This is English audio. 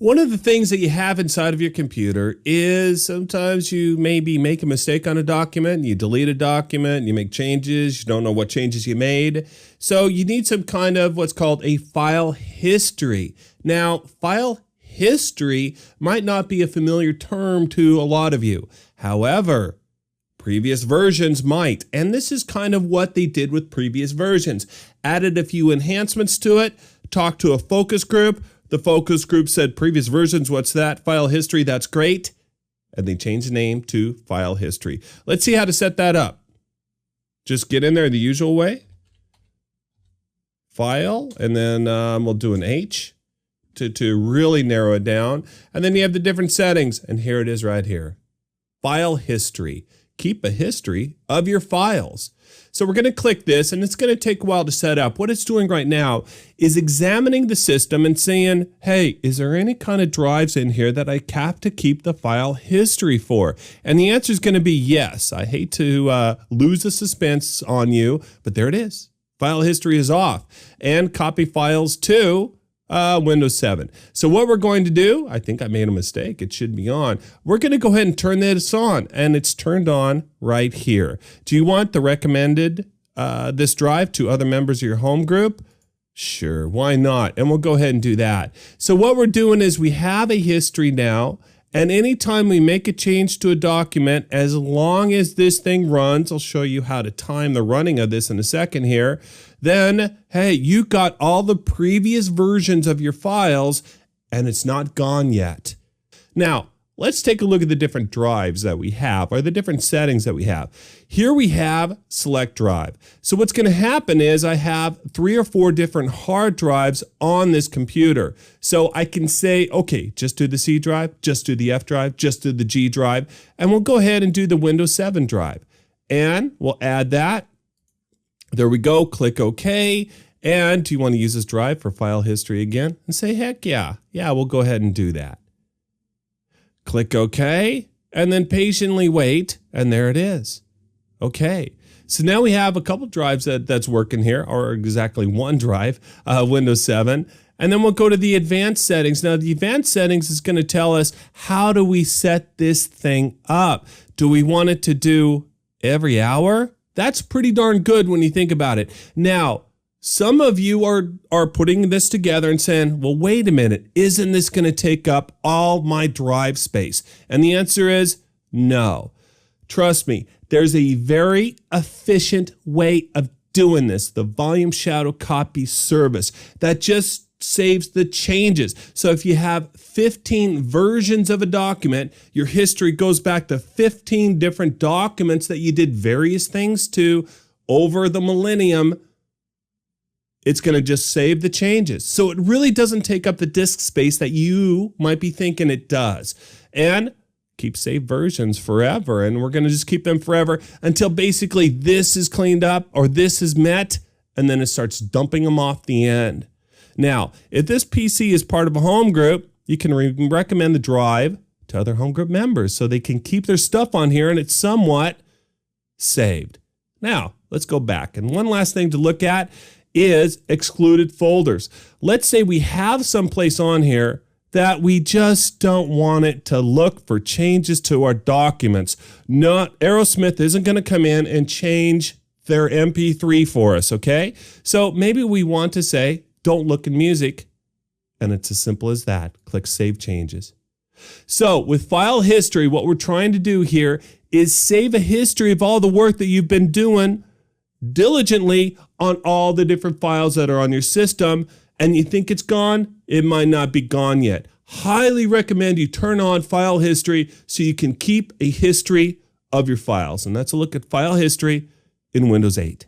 One of the things that you have inside of your computer is sometimes you maybe make a mistake on a document, you delete a document, you make changes, you don't know what changes you made. So you need some kind of what's called a file history. Now, file history might not be a familiar term to a lot of you. However, previous versions might. And this is kind of what they did with previous versions. Added a few enhancements to it, talked to a focus group. The focus group said, previous versions, what's that? File history, that's great. And they changed the name to file history. Let's see how to set that up. Just get in there the usual way. File, and then we'll do an H to really narrow it down. And then you have the different settings, and here it is right here. File history. Keep a history of your files. So we're going to click this, and it's going to take a while to set up. What it's doing right now is examining the system and saying, hey, is there any kind of drives in here that I have to keep the file history for? And the answer is going to be yes. I hate to lose the suspense on you, but there it is. File history is off. And copy files to Windows 7. So what we're going to do, I think I made a mistake. It should be on. We're going to go ahead and turn this on, and it's turned on right here. Do you want the recommended this drive to other members of your home group? Sure, why not? And we'll go ahead and do that. So what we're doing is we have a history now, and anytime we make a change to a document, as long as this thing runs, I'll show you how to time the running of this in a second here, then, hey, you got all the previous versions of your files, and it's not gone yet. Now, let's take a look at the different drives that we have, or the different settings that we have. Here we have select drive. So what's going to happen is I have 3 or 4 different hard drives on this computer. So I can say, okay, just do the C drive, just do the F drive, just do the G drive, and we'll go ahead and do the Windows 7 drive. And we'll add that. There we go, click OK. And do you want to use this drive for file history again? And say, heck yeah, we'll go ahead and do that. Click OK, and then patiently wait, and there it is. Okay, so now we have a couple drives that's working here, or exactly one drive, Windows 7. And then we'll go to the advanced settings. Now, the advanced settings is going to tell us how do we set this thing up. Do we want it to do every hour? That's pretty darn good when you think about it. Now, some of you are putting this together and saying, well, wait a minute, isn't this going to take up all my drive space? And the answer is no. Trust me, there's a very efficient way of doing this, the volume shadow copy service, that just saves the changes. So if you have 15 versions of a document, your history goes back to 15 different documents that you did various things to over the millennium. It's going to just save the changes. So it really doesn't take up the disk space that you might be thinking it does. And keep saved versions forever. And we're going to just keep them forever until basically this is cleaned up or this is met, and then it starts dumping them off the end. Now, if this PC is part of a home group, you can recommend the drive to other home group members so they can keep their stuff on here and it's somewhat saved. Now, let's go back. And one last thing to look at is excluded folders. Let's say we have someplace on here that we just don't want it to look for changes to our documents. Aerosmith isn't going to come in and change their MP3 for us, okay? So maybe we want to say, don't look in music, and it's as simple as that. Click Save Changes. So with file history, what we're trying to do here is save a history of all the work that you've been doing diligently on all the different files that are on your system, and you think it's gone, it might not be gone yet. Highly recommend you turn on file history so you can keep a history of your files. And that's a look at file history in Windows 8.